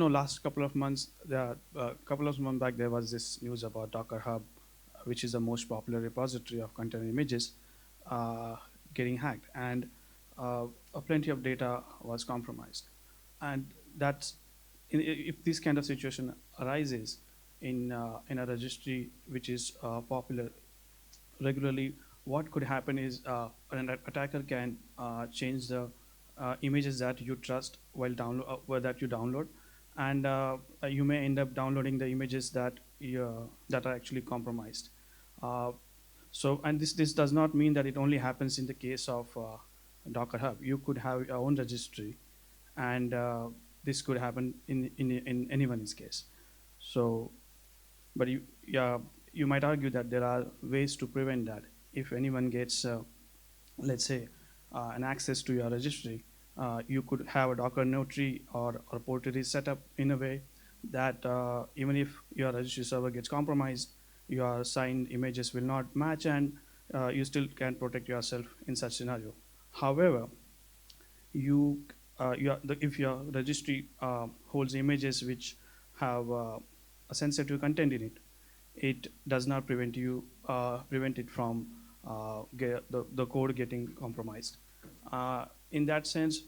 Last couple of months, couple of months back, there was this news about Docker Hub, which is the most popular repository of container images, uh, getting hacked, and plenty of data was compromised. And that's if this kind of situation arises in a registry which is popular regularly, what could happen is an attacker can change the images that you trust that you download, and you may end up downloading the images that are actually compromised. Uh, and this does not mean that it only happens in the case of Docker Hub. You could have your own registry, and this could happen in anyone's case. So, but you might argue that there are ways to prevent that. If anyone gets, let's say, an access to your registry, you could have a Docker notary or portary set up in a way that even if your registry server gets compromised, your signed images will not match, and you still can protect yourself in such scenario. However, if your registry holds images which have a sensitive content in it, it does not prevent it from the code getting compromised. In that sense,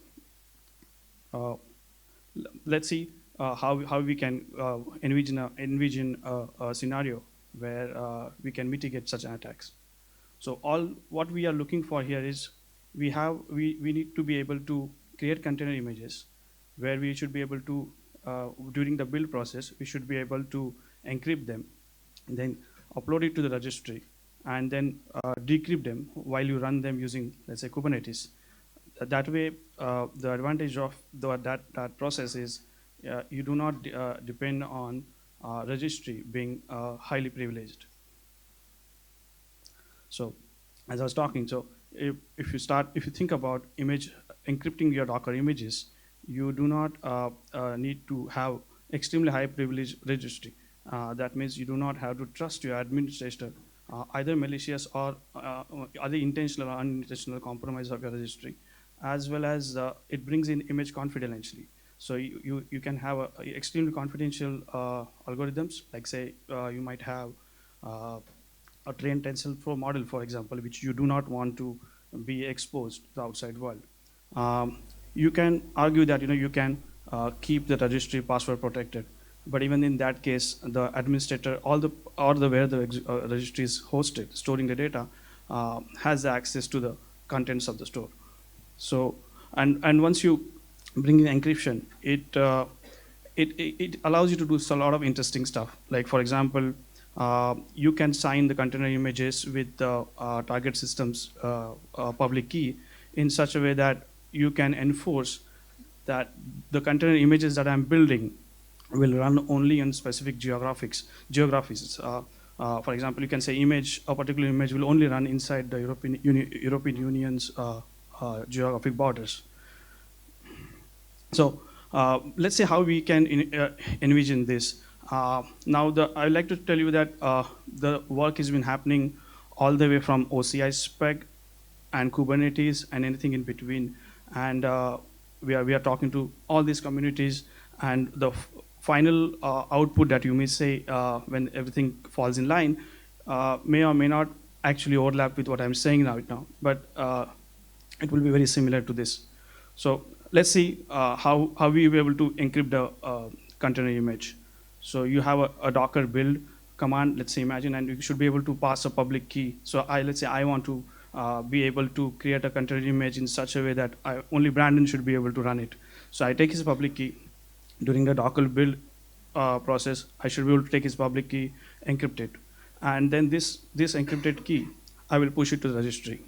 uh, let's see how we can envision a scenario where we can mitigate such attacks. So what we are looking for here is we need to be able to create container images where we should be able to during the build process we should be able to encrypt them, then upload it to the registry, and then decrypt them while you run them using, let's say, Kubernetes. That way, the advantage of that process is you do not depend on registry being highly privileged. So, as I was talking, so if you think about encrypting your Docker images, you do not need to have extremely high privilege registry. That means you do not have to trust your administrator, either malicious or either intentional or unintentional compromise of your registry, as well as it brings in image confidentially. So you can have extremely confidential algorithms, like say you might have a trained TensorFlow model, for example, which you do not want to be exposed to the outside world. You can argue that you can keep the registry password protected, but even in that case, the administrator, where the registry is hosted, storing the data, has the access to the contents of the store. So, and once you bring in encryption, it allows you to do a lot of interesting stuff. Like, for example, you can sign the container images with the target system's public key in such a way that you can enforce that the container images that I'm building will run only in specific geographies. For example, you can say a particular image will only run inside the European Union's geographic borders. So let's say how we can envision this. Now, I'd like to tell you that the work has been happening all the way from OCI spec and Kubernetes and anything in between. And we are talking to all these communities, and the final output that you may say when everything falls in line may or may not actually overlap with what I'm saying right now, but it will be very similar to this. So let's see how we will be able to encrypt the container image. So you have a Docker build command, let's say, imagine, and you should be able to pass a public key. So let's say I want to be able to create a container image in such a way that only Brandon should be able to run it. So I take his public key. During the Docker build process, I should be able to take his public key, encrypt it. And then this encrypted key, I will push it to the registry.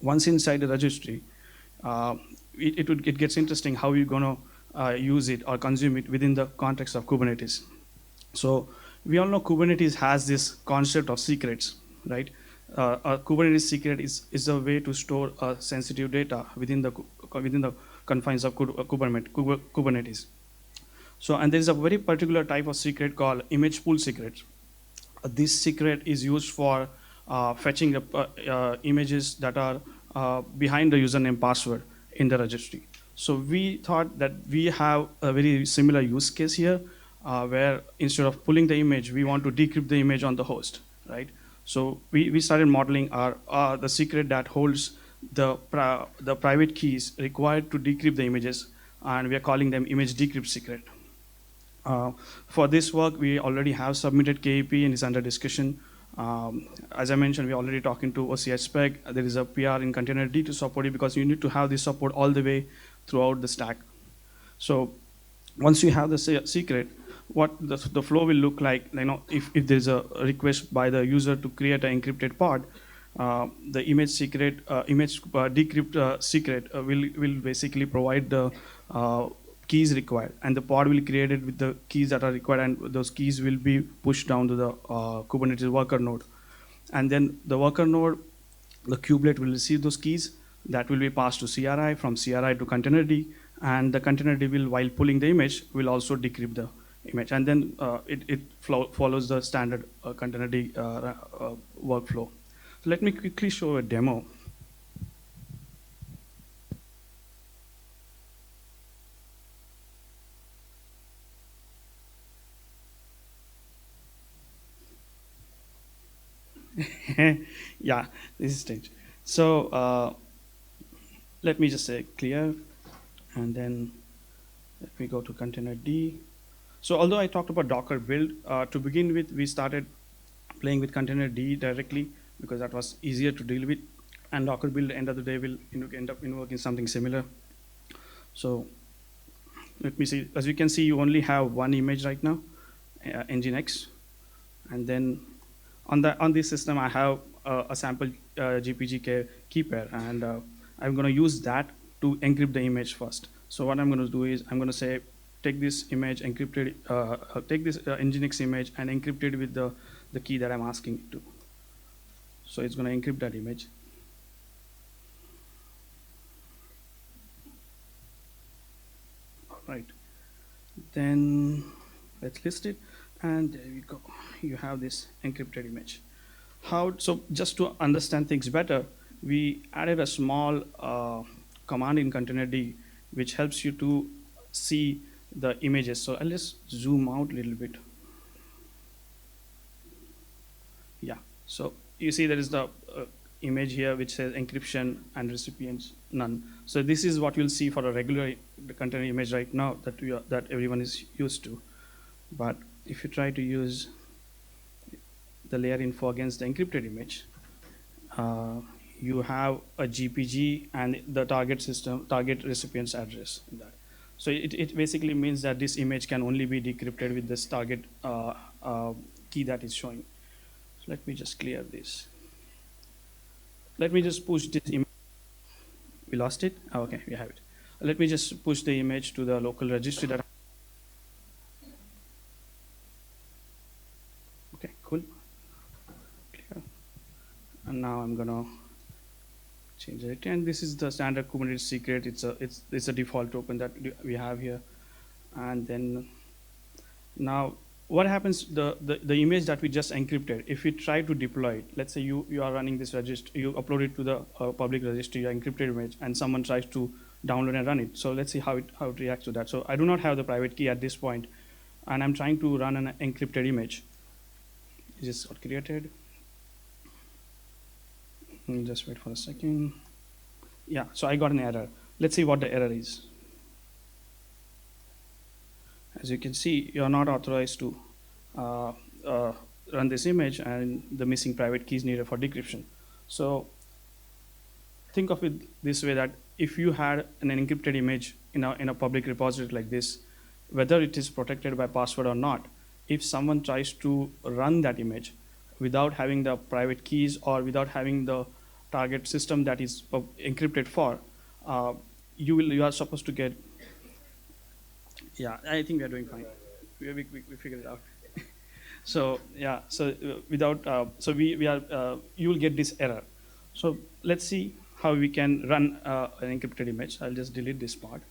Once inside the registry, it gets interesting how you're going to use it or consume it within the context of Kubernetes. So we all know Kubernetes has this concept of secrets, right? A Kubernetes secret is a way to store sensitive data within the confines of Kubernetes. So, and there is a very particular type of secret called image pool secret. This secret is used for fetching the images that are behind the username password in the registry. So we thought that we have a very similar use case here, where instead of pulling the image, we want to decrypt the image on the host, right? So we started modeling the secret that holds the private keys required to decrypt the images, and we are calling them ImageDecryptSecret. For this work, we already have submitted KEP and is under discussion. As I mentioned, we're already talking to OCI spec. There is a PR in Containerd to support it because you need to have this support all the way throughout the stack. So once you have the secret, what the flow will look like, if there's a request by the user to create an encrypted pod, the image decrypt secret will basically provide the keys required, and the pod will be created with the keys that are required, and those keys will be pushed down to the Kubernetes worker node. And then the worker node, the kubelet will receive those keys that will be passed to CRI, from CRI to Containerd, and the Containerd will, while pulling the image, will also decrypt the image. And then it follows the standard Containerd workflow. So let me quickly show a demo. Yeah, this is strange. So let me just say clear, and then let me go to Containerd. So although I talked about Docker build, to begin with, we started playing with Containerd directly because that was easier to deal with, and Docker build, end of the day, will end up invoking something similar. So let me see. As you can see, you only have one image right now, Nginx, and then on this system, I have a sample GPG key pair, and I'm going to use that to encrypt the image first. So what I'm going to do is I'm going to say, take this image encrypted, take this Nginx image and encrypt it with the key that I'm asking it to. So it's going to encrypt that image. All right. Then let's list it. And there we go. You have this encrypted image. So just to understand things better, we added a small command in Containerd which helps you to see the images. So I'll just zoom out a little bit. Yeah. So you see there is the image here which says encryption and recipients none. So this is what you'll see for a regular container image right now that everyone is used to. But if you try to use the layer info against the encrypted image, you have a GPG and the target recipient's address in that. So it basically means that this image can only be decrypted with this target key that is showing. So let me just clear this. Let me just push this image. We lost it? Oh, okay, we have it. Let me just push the image to the local registry that. Okay, cool. Clear. And now I'm gonna change it. And this is the standard Kubernetes secret. It's a default token that we have here. And then now what happens, the image that we just encrypted, if we try to deploy it, let's say you are running this registry, you upload it to the public registry, your encrypted image, and someone tries to download and run it. So let's see how it reacts to that. So I do not have the private key at this point, and I'm trying to run an encrypted image. It just got created. Just wait for a second. Yeah, so I got an error. Let's see what the error is. As you can see, you're not authorized to run this image, and the missing private key is needed for decryption. So think of it this way, that if you had an encrypted image in a public repository like this, whether it is protected by password or not, if someone tries to run that image without having the private keys or without having the target system that is encrypted for, you are supposed to get. Yeah, I think we are doing fine. We figured it out. So yeah, so without you will get this error. So let's see how we can run an encrypted image. I'll just delete this part.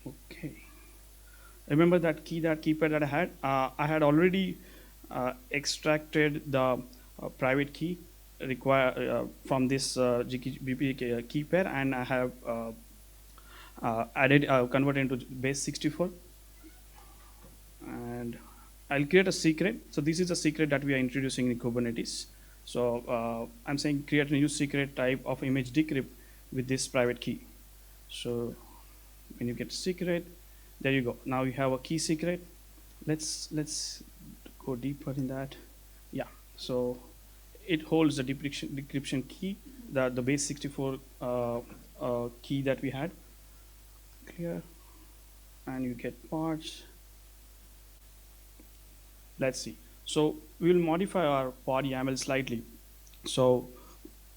Okay. Remember that keypad that I had? I had already extracted the private key require from this GBP key pair, and I have converted into base 64, and I'll create a secret. So this is a secret that we are introducing in Kubernetes. So I'm saying create a new secret type of ImageDecrypt with this private key. So when you get secret, there you go. Now you have a key secret. Let's go deeper in that. Yeah. So it holds the decryption key, the base 64 key that we had. Clear, and you get parts. Let's see. So we will modify our pod YAML slightly. So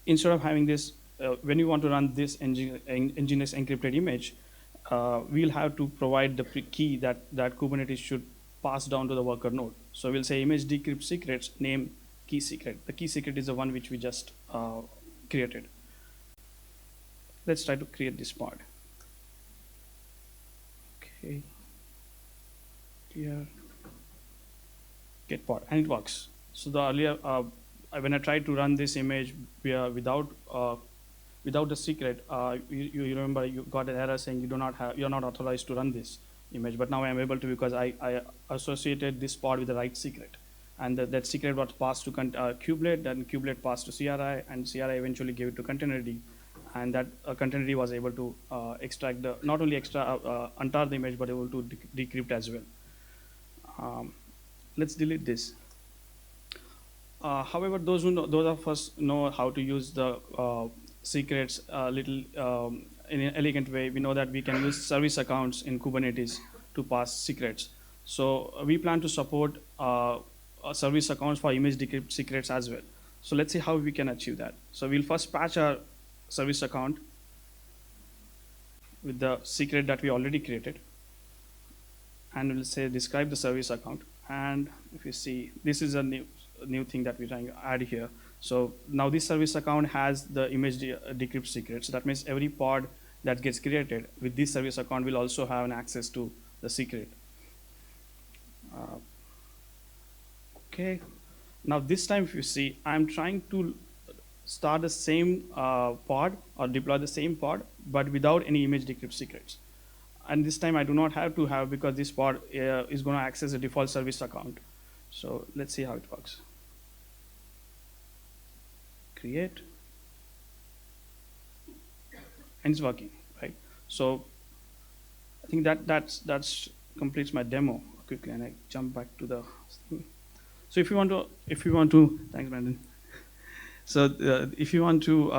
instead of having this, when you want to run this Nginx encrypted image, we'll have to provide the key that Kubernetes should pass down to the worker node. So we'll say ImageDecryptSecrets name key secret. The key secret is the one which we just created. Let's try to create this pod. Okay. Here. Get pod, and it works. So the earlier, when I tried to run this image without the secret, you remember you got an error saying you're not authorized to run this image. But now I am able to, because I associated this pod with the right secret, and that secret was passed to Kubelet, then Kubelet passed to CRI, and CRI eventually gave it to Containerd, and that Containerd was able to extract not only untar the image, but able to decrypt as well. Let's delete this. However, those of us know how to use the secrets in an elegant way. We know that we can use service accounts in Kubernetes to pass secrets. So we plan to support service accounts for ImageDecryptSecrets as well. So let's see how we can achieve that. So we'll first patch our service account with the secret that we already created, and we'll say describe the service account. And if you see, this is a new thing that we're trying to add here. So now this service account has the ImageDecryptSecrets. So that means every pod that gets created with this service account will also have an access to the secret. Okay. Now this time, if you see, I'm trying to start the same pod or deploy the same pod, but without any ImageDecryptSecrets. And this time I do not have to have, because this pod is going to access a default service account. So let's see how it works. Create. And it's working, right? So I think that's completes my demo quickly, and I jump back to the thing. So if you want to, thanks, Brandon. So if you want to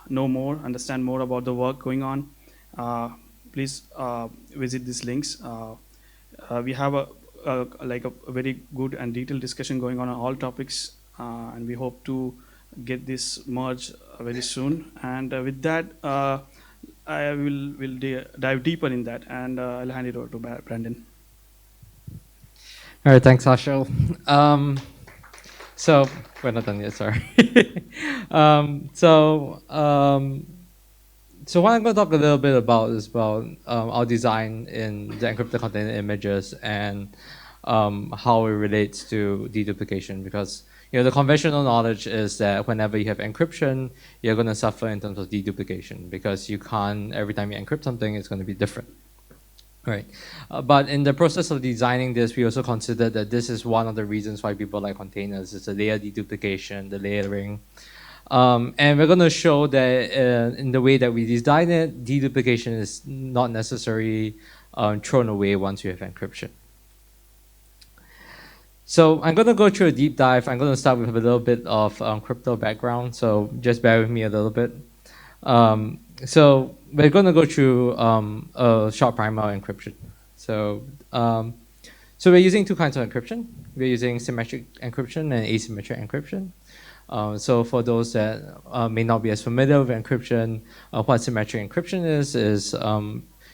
know more, understand more about the work going on, please visit these links. We have a very good and detailed discussion going on all topics, and we hope to get this merged very soon. And with that, I will dive deeper in that, and I'll hand it over to Brandon. All right, thanks, Harshal. So we're not done yet, sorry. So what I'm going to talk a little bit about is about our design in the encrypted container images and how it relates to deduplication, because the conventional knowledge is that whenever you have encryption, you're going to suffer in terms of deduplication, because you can't, every time you encrypt something, it's going to be different. Right, but in the process of designing this, we also considered that this is one of the reasons why people like containers. It's the layer deduplication, the layering. And we're going to show that in the way that we design it, deduplication is not necessarily thrown away once you have encryption. So I'm going to go through a deep dive. I'm going to start with a little bit of crypto background, so just bear with me a little bit. So we're going to go through a short primer of encryption. So we're using two kinds of encryption. We're using symmetric encryption and asymmetric encryption. So for those that may not be as familiar with encryption, what symmetric encryption is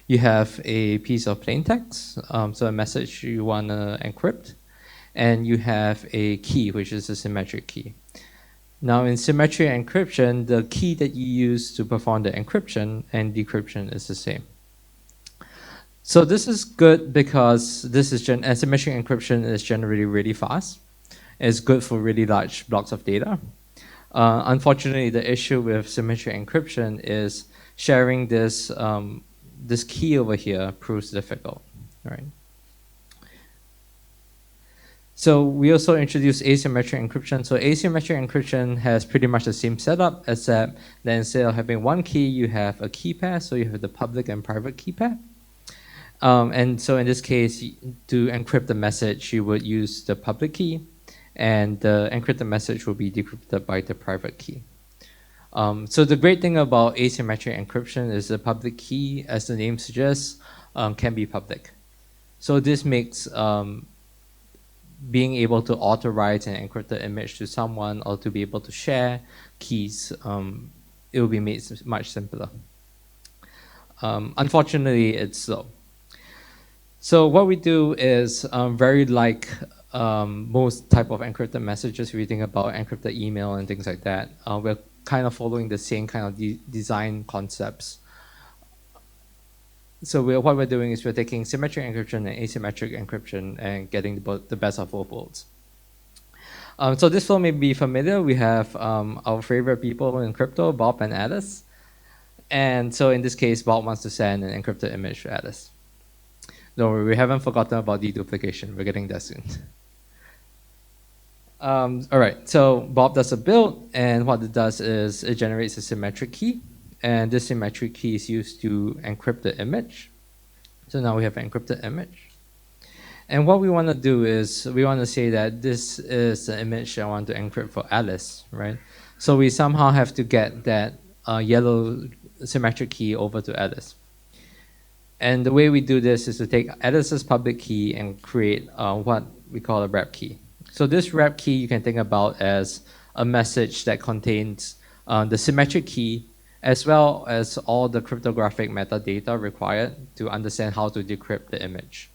you have a piece of plain text, so a message you want to encrypt, and you have a key, which is a symmetric key. Now in symmetric encryption, the key that you use to perform the encryption and decryption is the same. So this is good because this is asymmetric encryption is generally really fast. It's good for really large blocks of data. Unfortunately, the issue with symmetric encryption is sharing this this key over here proves difficult, right? So we also introduced asymmetric encryption. So asymmetric encryption has pretty much the same setup, except that instead of having one key, you have a key pair. So you have the public and private key pair. And so in this case, to encrypt the message, you would use the public key, and the encrypted message will be decrypted by the private key. So the great thing about asymmetric encryption is the public key, as the name suggests, can be public. So this makes being able to authorize an encrypted image to someone or to be able to share keys, it will be made much simpler. Unfortunately, it's slow. So what we do is very like most type of encrypted messages. If you think about encrypted email and things like that, we're kind of following the same kind of design concepts. So what we're doing is we're taking symmetric encryption and asymmetric encryption and getting the best of both worlds. So this flow may be familiar. We have our favorite people in crypto, Bob and Alice. And so in this case, Bob wants to send an encrypted image to Alice. Don't worry, we haven't forgotten about deduplication. We're getting there soon. All right, so Bob does a build, and what it does is it generates a symmetric key. And this symmetric key is used to encrypt the image. So now we have an encrypted image. And what we want to do is we want to say that this is the image I want to encrypt for Alice, right? So we somehow have to get that yellow symmetric key over to Alice. And the way we do this is to take Alice's public key and create what we call a wrap key. So this wrap key you can think about as a message that contains the symmetric key as well as all the cryptographic metadata required to understand how to decrypt the image.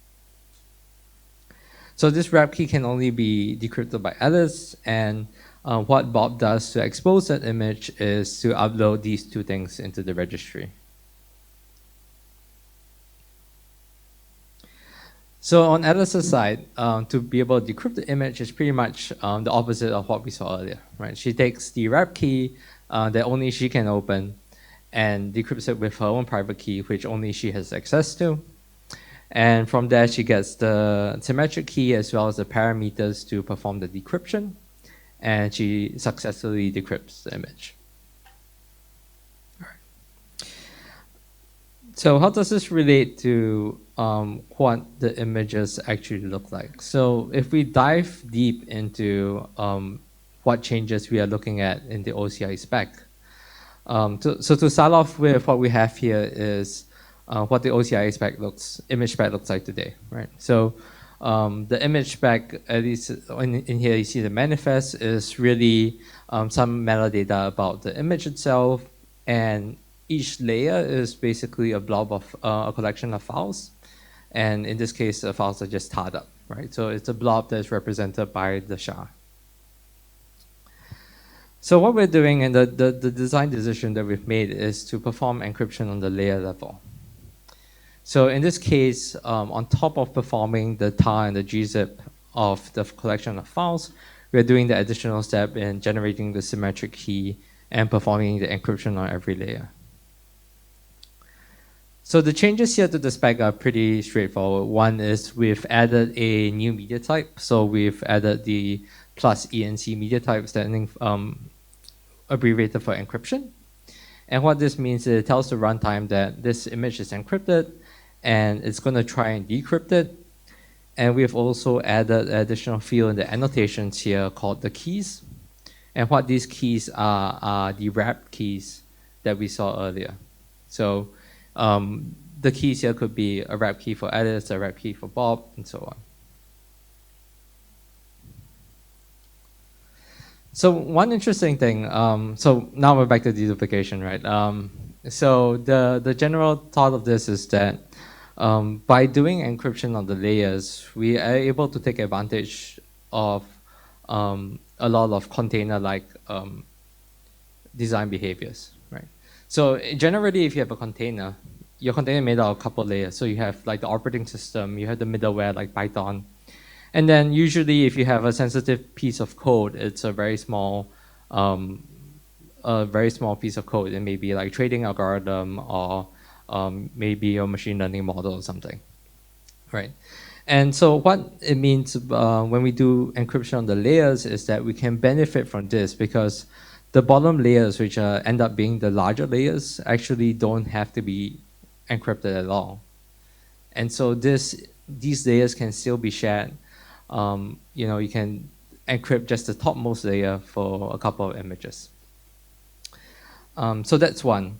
So this wrap key can only be decrypted by Alice, and what Bob does to expose that image is to upload these two things into the registry. So on Alice's side, to be able to decrypt the image is pretty much the opposite of what we saw earlier, right? She takes the wrap key that only she can open and decrypts it with her own private key, which only she has access to. And from there, she gets the symmetric key as well as the parameters to perform the decryption, and she successfully decrypts the image. All right. So how does this relate to what the images actually look like? So if we dive deep into what changes we are looking at in the OCI spec. So to start off with, what we have here is what the OCI spec image spec looks like today, right? So the image spec, at least in here you see the manifest, is really some metadata about the image itself, and each layer is basically a blob of a collection of files. And in this case, the files are just tarred up, right? So it's a blob that's represented by the SHA. So what we're doing, and the design decision that we've made, is to perform encryption on the layer level. So in this case, on top of performing the tar and the gzip of the collection of files, we're doing the additional step in generating the symmetric key and performing the encryption on every layer. So the changes here to the spec are pretty straightforward. One is we've added a new media type. So we've added the +ENC media type, standing abbreviated for encryption. And what this means is it tells the runtime that this image is encrypted, and it's going to try and decrypt it. And we've also added an additional field in the annotations here called the keys. And what these keys are the wrap keys that we saw earlier. So the keys here could be a wrap key for Alice, a wrap key for Bob, and so on. So one interesting thing, so now we're back to deduplication, right? So the general thought of this is that by doing encryption on the layers, we are able to take advantage of a lot of container-like design behaviors, right? So generally, if you have a container, your container is made out of a couple of layers. So you have like the operating system, you have the middleware like Python, and then usually if you have a sensitive piece of code, it's a very small a very small piece of code. It may be like trading algorithm or maybe a machine learning model or something, right? And so what it means when we do encryption on the layers is that we can benefit from this because the bottom layers, which end up being the larger layers, actually don't have to be encrypted at all. And so these layers can still be shared. You can encrypt just the topmost layer for a couple of images. So that's one.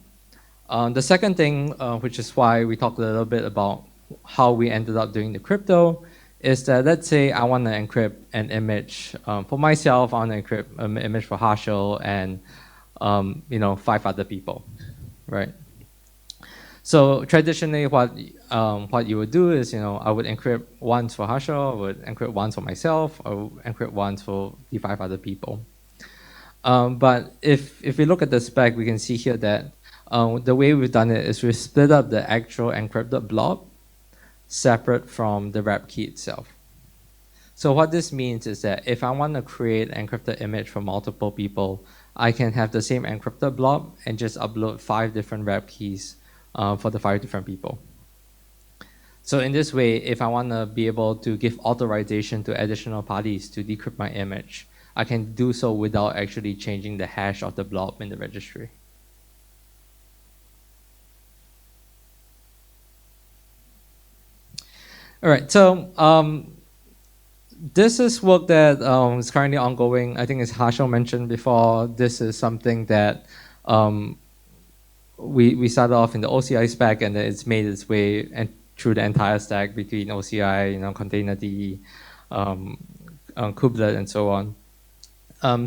The second thing, which is why we talked a little bit about how we ended up doing the crypto, is that let's say I want to encrypt an image for myself. I want to encrypt an image for Harshal and 5 other people, right? So traditionally, what you would do is, I would encrypt once for Harshal, I would encrypt once for myself, I would encrypt once for the 5 other people. But if we look at the spec, we can see here that the way we've done it is we split up the actual encrypted blob separate from the wrap key itself. So what this means is that if I want to create an encrypted image for multiple people, I can have the same encrypted blob and just upload 5 different wrap keys for the 5 different people. So in this way, if I want to be able to give authorization to additional parties to decrypt my image, I can do so without actually changing the hash of the blob in the registry. All right, so this is work that is currently ongoing. I think as Harshal mentioned before, this is something that we started off in the OCI spec, and then it's made its way through the entire stack between OCI, containerd, kubelet, and so on.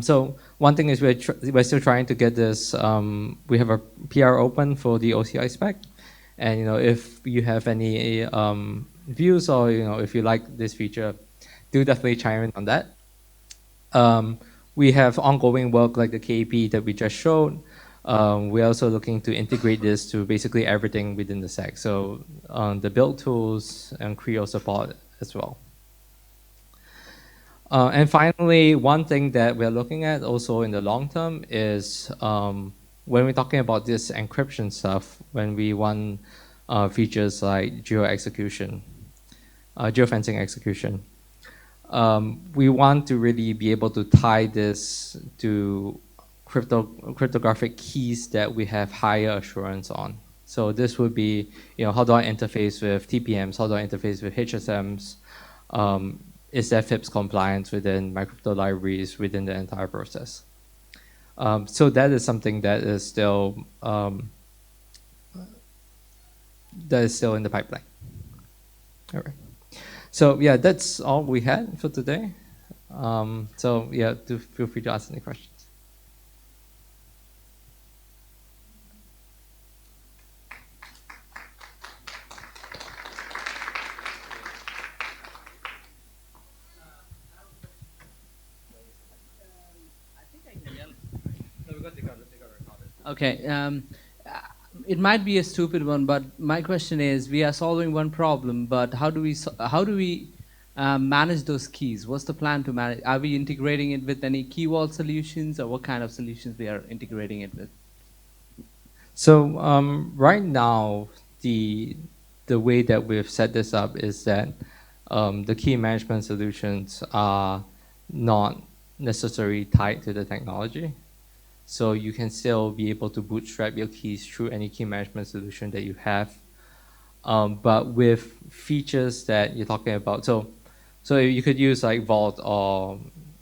So one thing is we're still trying to get this. We have a PR open for the OCI spec, and if you have any views or if you like this feature, do definitely chime in on that. We have ongoing work like the KEP that we just showed. We're also looking to integrate this to basically everything within the stack. So the build tools and Creo support as well. And finally, one thing that we're looking at also in the long term is when we're talking about this encryption stuff, when we want features like geofencing execution, we want to really be able to tie this to cryptographic keys that we have higher assurance on. So this would be, how do I interface with TPMs? How do I interface with HSMs? Is there FIPS compliance within my crypto libraries within the entire process? So that is something that is still in the pipeline. All right. So yeah, that's all we had for today. So yeah, do feel free to ask any questions. Okay, it might be a stupid one, but my question is: we are solving one problem, but how do we manage those keys? What's the plan to manage? Are we integrating it with any key vault solutions, or what kind of solutions we are integrating it with? So right now, the way that we've set this up is that the key management solutions are not necessarily tied to the technology. So you can still be able to bootstrap your keys through any key management solution that you have. But with features that you're talking about, so you could use like Vault or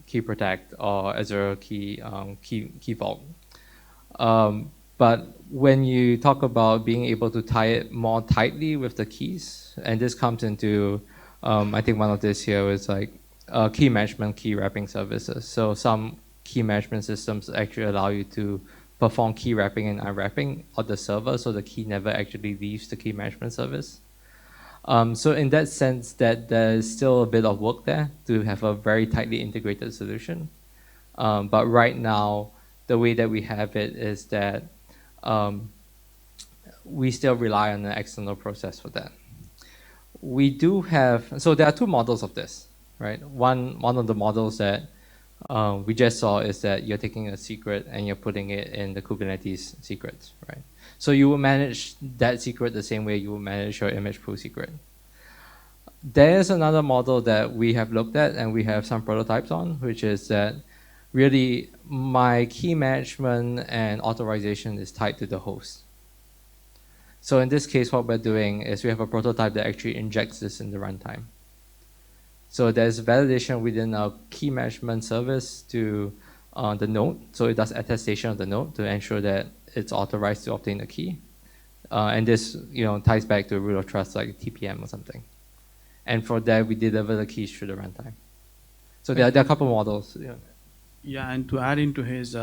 Key Protect or Azure Key Vault. But when you talk about being able to tie it more tightly with the keys, and this comes into, I think one of this here is like key management, key wrapping services. So some key management systems actually allow you to perform key wrapping and unwrapping on the server, so the key never actually leaves the key management service. So in that sense, that there's still a bit of work there to have a very tightly integrated solution. But right now, the way that we have it is that we still rely on an external process for that. We do have, so there are 2 models of this, right? One of the models that we just saw is that you're taking a secret and you're putting it in the Kubernetes secrets, right? So you will manage that secret the same way you will manage your image pool secret. There's another model that we have looked at and we have some prototypes on, which is that really my key management and authorization is tied to the host. So in this case, what we're doing is we have a prototype that actually injects this in the runtime. So there's validation within our key management service to the node. So it does attestation of the node to ensure that it's authorized to obtain the key. And this ties back to a root of trust like TPM or something. And for that, we deliver the keys through the runtime. So there are a couple models. Yeah, and to add into his,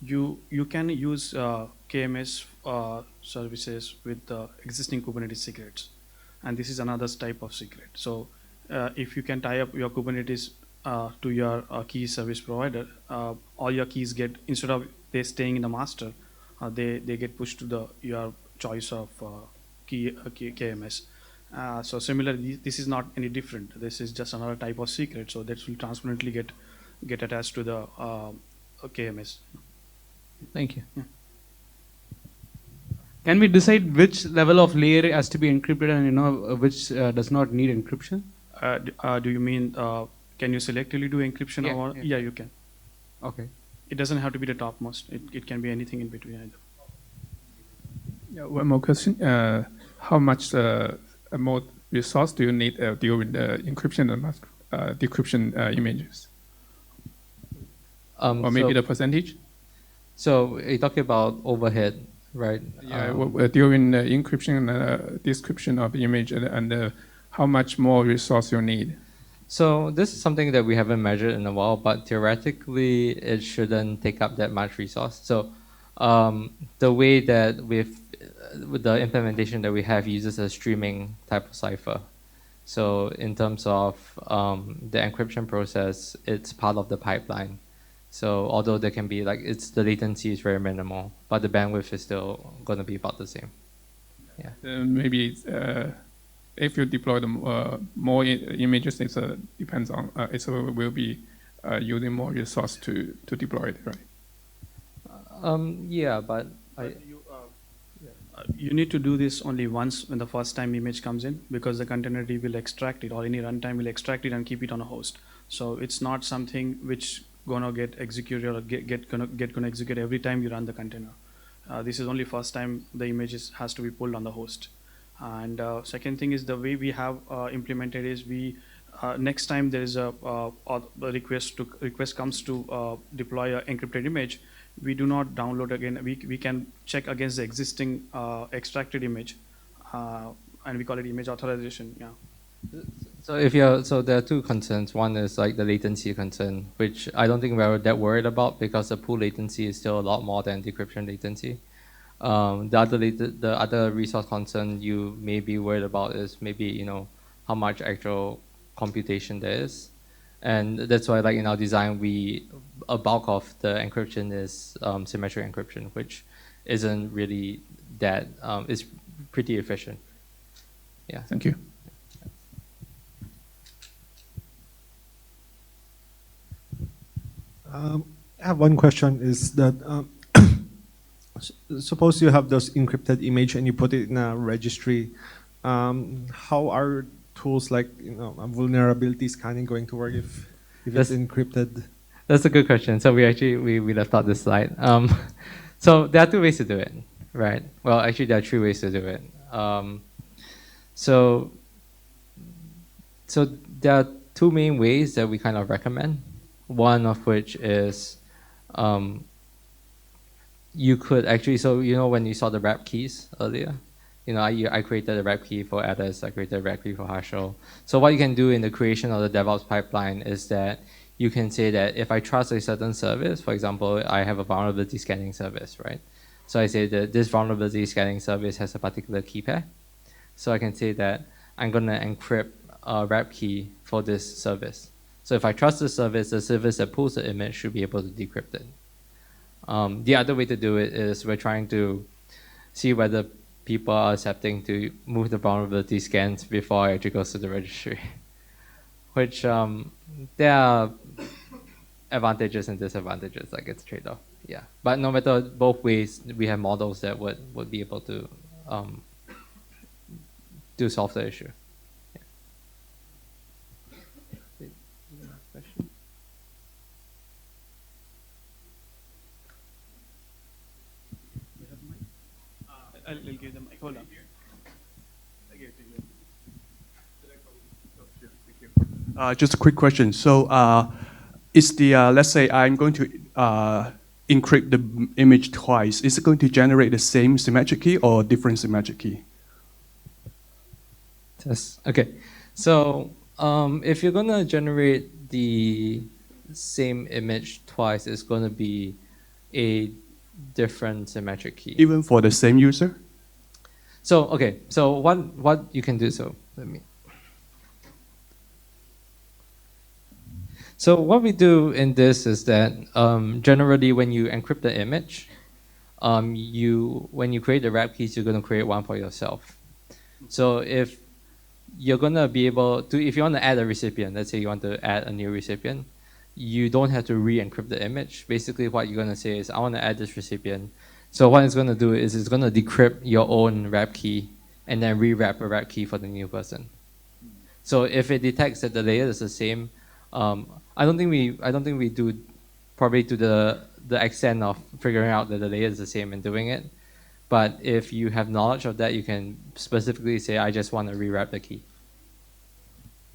you can use KMS services with the existing Kubernetes secrets, and this is another type of secret. So if you can tie up your Kubernetes to your key service provider, all your keys get, instead of they staying in the master, they get pushed to your choice of KMS. So similarly, this is not any different. This is just another type of secret. So that will transparently get attached to the KMS. Thank you. Yeah. Can we decide which level of layer has to be encrypted and which does not need encryption? Do you mean can you selectively do encryption? Yeah, or yeah. you can. Okay. It doesn't have to be the topmost. It can be anything in between either. Yeah, one more question. How much more resource do you need during the encryption and decryption images? Or maybe the percentage? So you're talking about overhead, right? Yeah, during the encryption and description of image and how much more resource you need? So this is something that we haven't measured in a while, but theoretically it shouldn't take up that much resource. So the way that with the implementation that we have uses a streaming type of cipher. So in terms of the encryption process, it's part of the pipeline. So although there can be the latency is very minimal, but the bandwidth is still going to be about the same. Yeah. Maybe if you deploy the more images, it depends on it will be using more resource to deploy it, right? Yeah, but you need to do this only once when the first time image comes in, because the container D will extract it, or any runtime will extract it and keep it on a host. So it's not something which gonna get executed or gonna execute every time you run the container. This is only first time the image has to be pulled on the host. And second thing is the way we have implemented is we next time there is a request comes to deploy an encrypted image, we do not download again. We can check against the existing extracted image, and we call it image authorization. Yeah. So there are two concerns. One is the latency concern, which I don't think we're that worried about because the pool latency is still a lot more than decryption latency. The other resource concern you may be worried about is maybe how much actual computation there is, and that's why in our design a bulk of the encryption is symmetric encryption, which isn't really that it's pretty efficient. Yeah. Thank you. I have one question. Is that suppose you have those encrypted image and you put it in a registry, how are tools like vulnerability scanning going to work if it's encrypted? That's a good question. So we left out this slide. So there are two ways to do it, right? Well, actually there are three ways to do it. So there are two main ways that we kind of recommend. One of which is you could actually, so when you saw the wrap keys earlier, I created a wrap key for Alice, I created a wrap key for Harshal. So what you can do in the creation of the DevOps pipeline is that you can say that if I trust a certain service, for example, I have a vulnerability scanning service, right? So I say that this vulnerability scanning service has a particular key pair. So I can say that I'm going to encrypt a wrap key for this service. So if I trust the service that pulls the image should be able to decrypt it. The other way to do it is we're trying to see whether people are accepting to move the vulnerability scans before it actually goes to the registry. Which there are advantages and disadvantages, like it's trade-off. Yeah, but no matter both ways, we have models that would be able to solve the issue. Yeah. I'll give the mic. Hold on. Just a quick question. So, is the let's say I'm going to encrypt the image twice. Is it going to generate the same symmetric key or different symmetric key? Test. Okay. So if you're gonna generate the same image twice, it's gonna be a different symmetric key. Even for the same user? So okay. So what you can do? So let me. So what we do in this is that generally when you encrypt the image, when you create the wrap keys, you're going to create one for yourself. So if you're going to be able to, if you want to add a recipient, let's say you want to add a new recipient, you don't have to re-encrypt the image. Basically what you're going to say is, I want to add this recipient. So what it's going to do is it's going to decrypt your own wrap key and then re-wrap a wrap key for the new person. So if it detects that the layer is the same, I don't think we do probably to the extent of figuring out that the layer is the same and doing it. But if you have knowledge of that, you can specifically say, I just want to rewrap the key.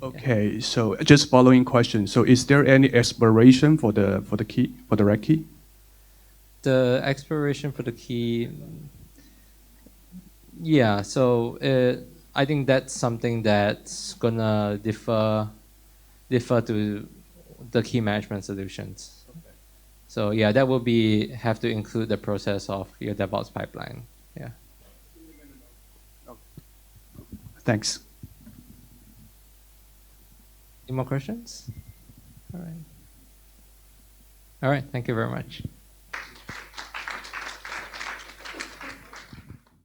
Okay, so just following question. So is there any expiration for the key, for the wrap key? The expiration for the key, yeah. So I think that's something that's gonna differ to the key management solutions. Okay. So yeah, that will have to include the process of your DevOps pipeline. Yeah. Okay. Thanks. Any more questions? All right. All right. Thank you very much.